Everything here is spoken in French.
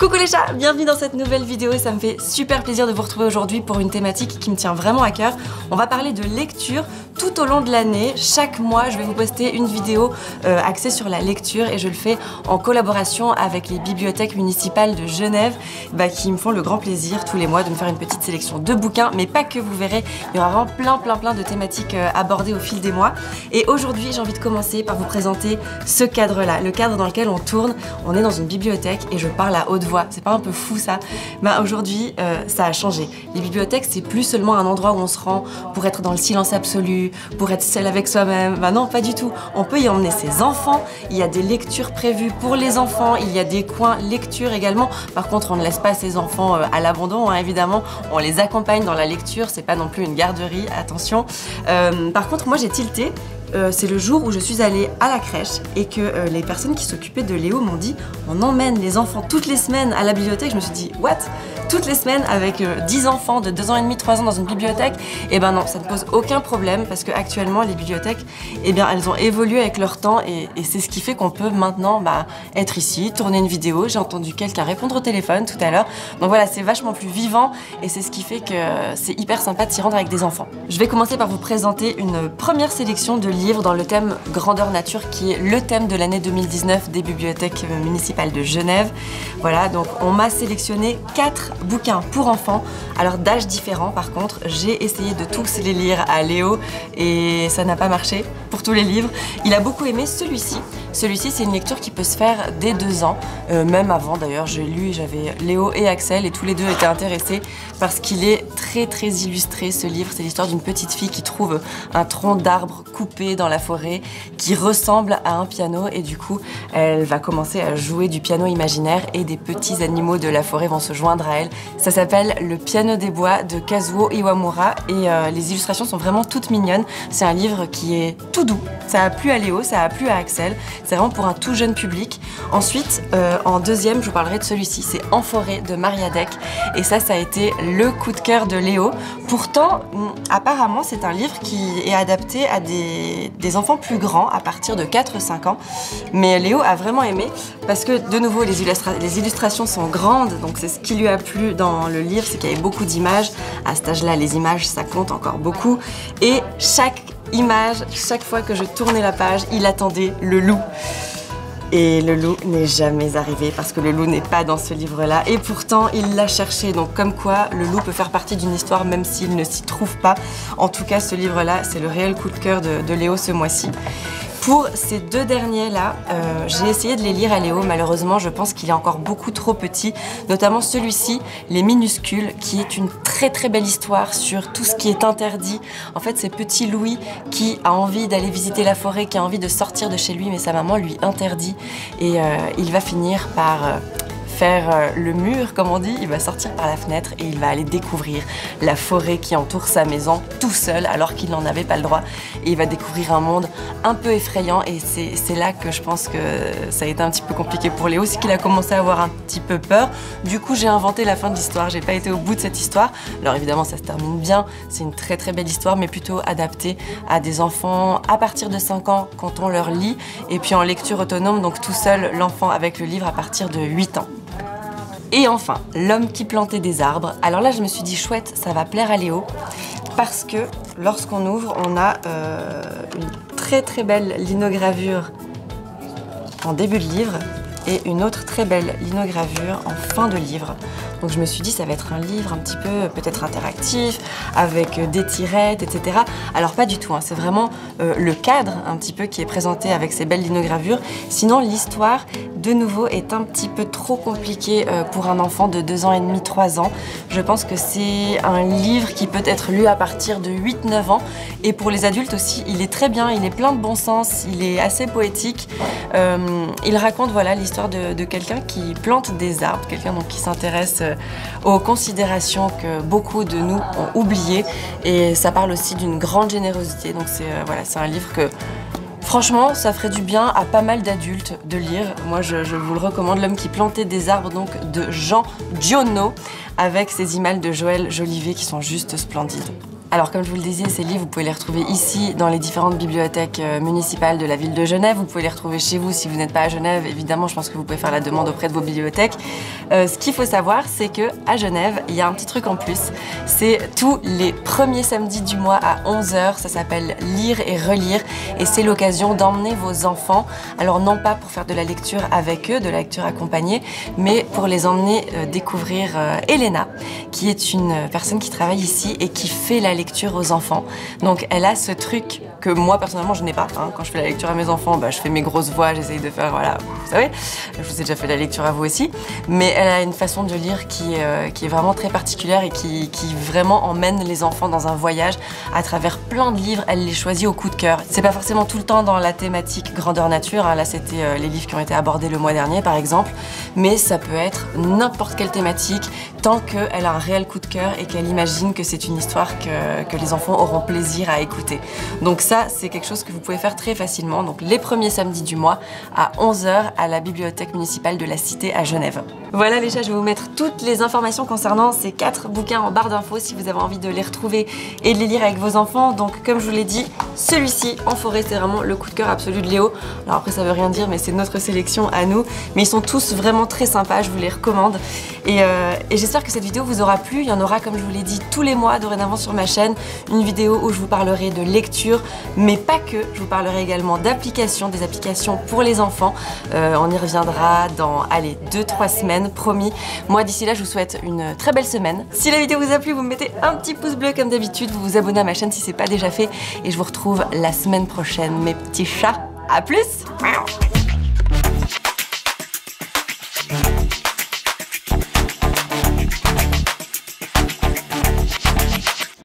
Coucou les chats, bienvenue dans cette nouvelle vidéo et ça me fait super plaisir de vous retrouver aujourd'hui pour une thématique qui me tient vraiment à cœur. On va parler de lecture tout au long de l'année. Chaque mois, je vais vous poster une vidéo axée sur la lecture et je le fais en collaboration avec les bibliothèques municipales de Genève qui me font le grand plaisir tous les mois de me faire une petite sélection de bouquins, mais pas que, vous verrez, il y aura vraiment plein de thématiques abordées au fil des mois. Et aujourd'hui, j'ai envie de commencer par vous présenter ce cadre-là, le cadre dans lequel on tourne. On est dans une bibliothèque et je parle à haute voix. C'est pas un peu fou ça? Aujourd'hui, ça a changé. Les bibliothèques, c'est plus seulement un endroit où on se rend pour être dans le silence absolu, pour être seul avec soi-même. Non, pas du tout. On peut y emmener ses enfants. Il y a des lectures prévues pour les enfants. Il y a des coins lecture également. Par contre, on ne laisse pas ses enfants à l'abandon, évidemment. On les accompagne dans la lecture. C'est pas non plus une garderie, attention. Par contre, moi, j'ai tilté. C'est le jour où je suis allée à la crèche et que les personnes qui s'occupaient de Léo m'ont dit on emmène les enfants toutes les semaines à la bibliothèque. Je me suis dit what? Toutes les semaines avec 10 enfants de 2 ans et demi, 3 ans dans une bibliothèque? Eh ben non, ça ne pose aucun problème parce que actuellement les bibliothèques, eh bien elles ont évolué avec leur temps et c'est ce qui fait qu'on peut maintenant être ici, tourner une vidéo. J'ai entendu quelqu'un répondre au téléphone tout à l'heure. Donc voilà, c'est vachement plus vivant et c'est ce qui fait que c'est hyper sympa de s'y rendre avec des enfants. Je vais commencer par vous présenter une première sélection de livres dans le thème grandeur nature qui est le thème de l'année 2019 des bibliothèques municipales de Genève. Voilà, donc on m'a sélectionné 4 bouquins pour enfants, alors d'âges différents. Par contre, j'ai essayé de tous les lire à Léo et ça n'a pas marché pour tous les livres. Il a beaucoup aimé celui-ci. Celui-ci, c'est une lecture qui peut se faire dès 2 ans, même avant d'ailleurs. J'ai lu, j'avais Léo et Axel et tous les deux étaient intéressés parce qu'il est très illustré ce livre. C'est l'histoire d'une petite fille qui trouve un tronc d'arbre coupé dans la forêt qui ressemble à un piano et du coup elle va commencer à jouer du piano imaginaire et des petits animaux de la forêt vont se joindre à elle. Ça s'appelle Le piano des bois de Kazuo Iwamura et les illustrations sont vraiment toutes mignonnes. C'est un livre qui est tout doux. Ça a plu à Léo, ça a plu à Axel. C'est vraiment pour un tout jeune public. Ensuite, en deuxième, je vous parlerai de celui-ci. C'est En forêt de Mariadec. Et ça a été le coup de cœur de Léo. Pourtant, apparemment, c'est un livre qui est adapté à des enfants plus grands, à partir de 4-5 ans. Mais Léo a vraiment aimé parce que, de nouveau, les illustrations sont grandes. Donc, c'est ce qui lui a plu dans le livre, c'est qu'il y avait beaucoup d'images. À cet âge-là, les images, ça compte encore beaucoup. Et chaque image, chaque fois que je tournais la page, il attendait le loup. Et le loup n'est jamais arrivé parce que le loup n'est pas dans ce livre-là. Et pourtant, il l'a cherché. Donc comme quoi, le loup peut faire partie d'une histoire même s'il ne s'y trouve pas. En tout cas, ce livre-là, c'est le réel coup de cœur de Léo ce mois-ci. Pour ces 2 derniers-là, j'ai essayé de les lire à Léo. Malheureusement, je pense qu'il est encore beaucoup trop petit. Notamment celui-ci, Les Minuscules, qui est une très belle histoire sur tout ce qui est interdit. En fait, c'est petit Louis qui a envie d'aller visiter la forêt, qui a envie de sortir de chez lui, mais sa maman lui interdit. Et il va finir par faire le mur, comme on dit. Il va sortir par la fenêtre et il va aller découvrir la forêt qui entoure sa maison tout seul alors qu'il n'en avait pas le droit. Et il va découvrir un monde un peu effrayant et c'est là que je pense que ça a été un petit peu compliqué pour Léo, c'est qu'il a commencé à avoir un petit peu peur. Du coup, j'ai inventé la fin de l'histoire, j'ai pas été au bout de cette histoire. Alors évidemment, ça se termine bien, c'est une très belle histoire, mais plutôt adaptée à des enfants à partir de 5 ans quand on leur lit, et puis en lecture autonome, donc tout seul, l'enfant avec le livre à partir de 8 ans. Et enfin, L'homme qui plantait des arbres. Alors là, je me suis dit, chouette, ça va plaire à Léo, parce que lorsqu'on ouvre, on a une très belle linogravure en début de livre et une autre très belle linogravure en fin de livre. Donc je me suis dit ça va être un livre un petit peu peut-être interactif, avec des tirettes, etc. Alors pas du tout, c'est vraiment le cadre un petit peu qui est présenté avec ces belles linogravures. Sinon l'histoire, de nouveau, est un petit peu trop compliquée pour un enfant de 2 ans et demi, 3 ans. Je pense que c'est un livre qui peut être lu à partir de 8-9 ans. Et pour les adultes aussi, il est très bien, il est plein de bon sens, il est assez poétique. Il raconte voilà l'histoire de quelqu'un qui plante des arbres, quelqu'un donc qui s'intéresse aux considérations que beaucoup de nous ont oubliées, et ça parle aussi d'une grande générosité. Donc c'est un livre que franchement ça ferait du bien à pas mal d'adultes de lire. Moi je vous le recommande, L'homme qui plantait des arbres donc de Jean Giono, avec ses images de Joël Jolivet qui sont juste splendides. Alors comme je vous le disais, ces livres, vous pouvez les retrouver ici dans les différentes bibliothèques municipales de la ville de Genève. Vous pouvez les retrouver chez vous si vous n'êtes pas à Genève. Évidemment, je pense que vous pouvez faire la demande auprès de vos bibliothèques. Ce qu'il faut savoir, c'est que à Genève, il y a un petit truc en plus. C'est tous les premiers samedis du mois à 11 h. Ça s'appelle Lire et relire. Et c'est l'occasion d'emmener vos enfants. Alors non pas pour faire de la lecture avec eux, de la lecture accompagnée, mais pour les emmener découvrir Elena, qui est une personne qui travaille ici et qui fait la lecture aux enfants. Donc elle a ce truc que moi personnellement je n'ai pas. Quand je fais la lecture à mes enfants, je fais mes grosses voix, j'essaye de faire, voilà, vous savez, je vous ai déjà fait la lecture à vous aussi. Mais elle a une façon de lire qui est vraiment très particulière et qui vraiment emmène les enfants dans un voyage à travers plein de livres. Elle les choisit au coup de cœur. C'est pas forcément tout le temps dans la thématique grandeur nature. Là c'était les livres qui ont été abordés le mois dernier par exemple. Mais ça peut être n'importe quelle thématique tant qu'elle a un réel coup de cœur et qu'elle imagine que c'est une histoire que les enfants auront plaisir à écouter. Donc ça, c'est quelque chose que vous pouvez faire très facilement. Donc les premiers samedis du mois à 11 h à la bibliothèque municipale de la Cité à Genève. Voilà les chats, je vais vous mettre toutes les informations concernant ces 4 bouquins en barre d'infos si vous avez envie de les retrouver et de les lire avec vos enfants. Donc comme je vous l'ai dit, celui-ci en forêt, c'est vraiment le coup de cœur absolu de Léo. Alors après ça veut rien dire, mais c'est notre sélection à nous. Mais ils sont tous vraiment très sympas, je vous les recommande. Et j'espère que cette vidéo vous aura plu. Il y en aura, comme je vous l'ai dit, tous les mois dorénavant sur ma chaîne. Une vidéo où je vous parlerai de lecture, mais pas que. Je vous parlerai également d'applications, des applications pour les enfants. On y reviendra dans, allez, 2-3 semaines, promis. Moi, d'ici là, je vous souhaite une très belle semaine. Si la vidéo vous a plu, vous me mettez un petit pouce bleu comme d'habitude. Vous vous abonnez à ma chaîne si c'est pas déjà fait. Et je vous retrouve la semaine prochaine, mes petits chats. À plus!